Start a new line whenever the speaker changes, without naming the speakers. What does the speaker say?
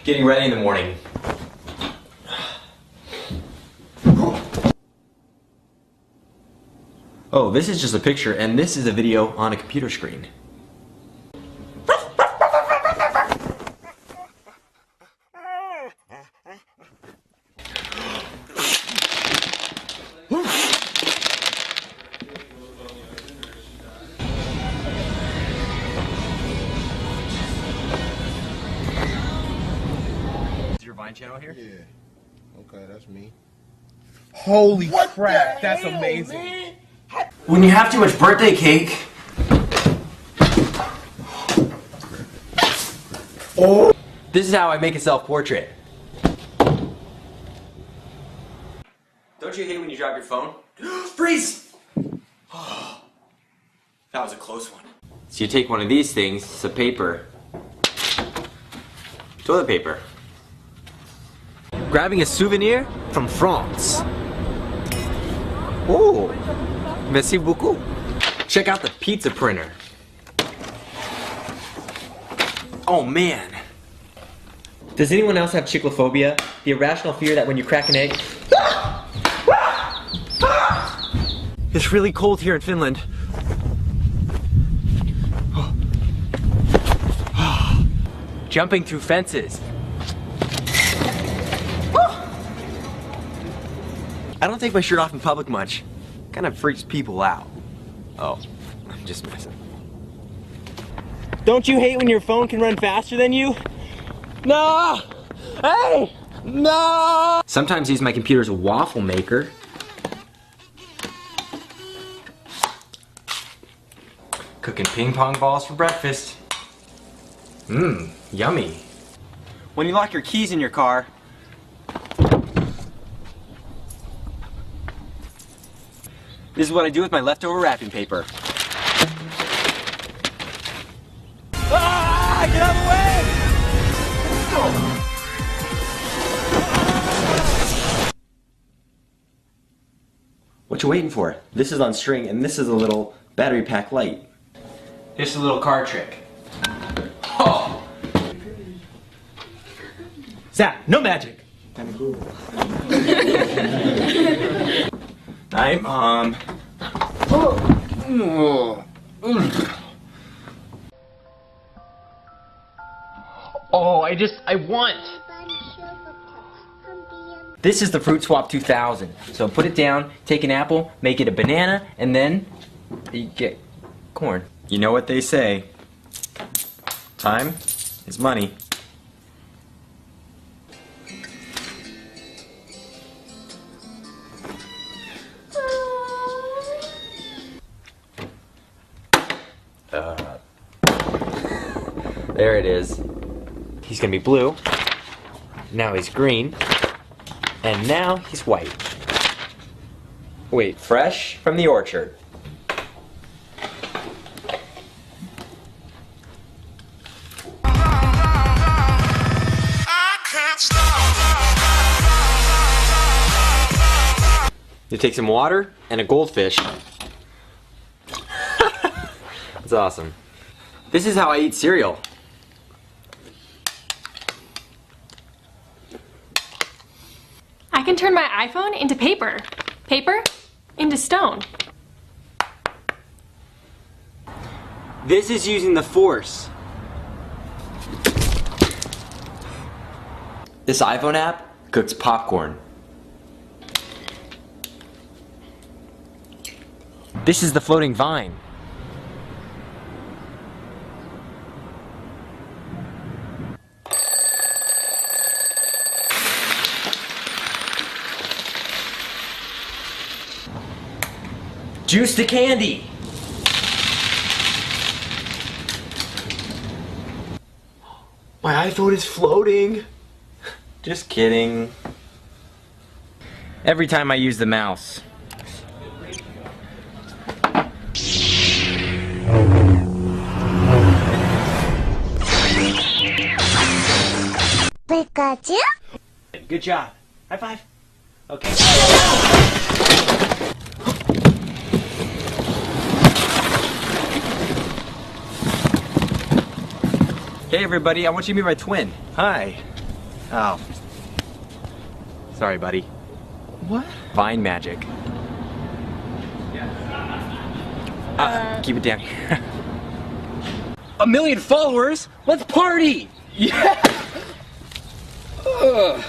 Getting ready in the morning. Oh, this is just a picture, and this is a video on a computer screen. Is your Vine channel here?
Yeah. Okay, that's me.
Holy crap, that's amazing.
Man? When you have too much birthday cake. Oh! This is how I make a self-portrait. Don't you hate when you drop your phone? Freeze! Oh, that was a close one. So you take one of these things, some paper, toilet paper, grabbing a souvenir from France. Oh, merci beaucoup. Check out the pizza printer. Oh man. Does anyone else have chiclophobia? The irrational fear that when you crack an egg... It's really cold here in Finland. Jumping through fences. I don't take my shirt off in public much. Kind of freaks people out. Oh, I'm just messing. Don't you hate when your phone can run faster than you? No! Hey! No! Sometimes I use my computer as a waffle maker. Cooking ping pong balls for breakfast. Mmm, yummy. When you lock your keys in your car, this is what I do with my leftover wrapping paper. Ah! Get out of the way! What you waiting for? This is on string, and this is a little battery pack light. Here's a little card trick. Oh! Zach, no magic! Kinda cool. Hi, Mom. Oh, I want. This is the Fruit Swap 2000. So put it down, take an apple, make it a banana, and then you get corn. You know what they say. Time is money. There it is. He's gonna be blue. Now he's green. And now he's white. Wait, fresh from the orchard. You take some water and a goldfish. That's awesome. This is how I eat cereal.
I can turn my iPhone into paper. Paper into stone.
This is using the Force. This iPhone app cooks popcorn. This is the floating vine. Juice to candy. My iPhone is floating. Just kidding. Every time I use the mouse.
Pikachu?
Good job. High five. Okay. Hey everybody, I want you to meet my twin. Hi. Oh. Sorry, buddy.
What?
Vine magic. Keep it down here. 1 million followers? Let's party!
Yeah! Ugh.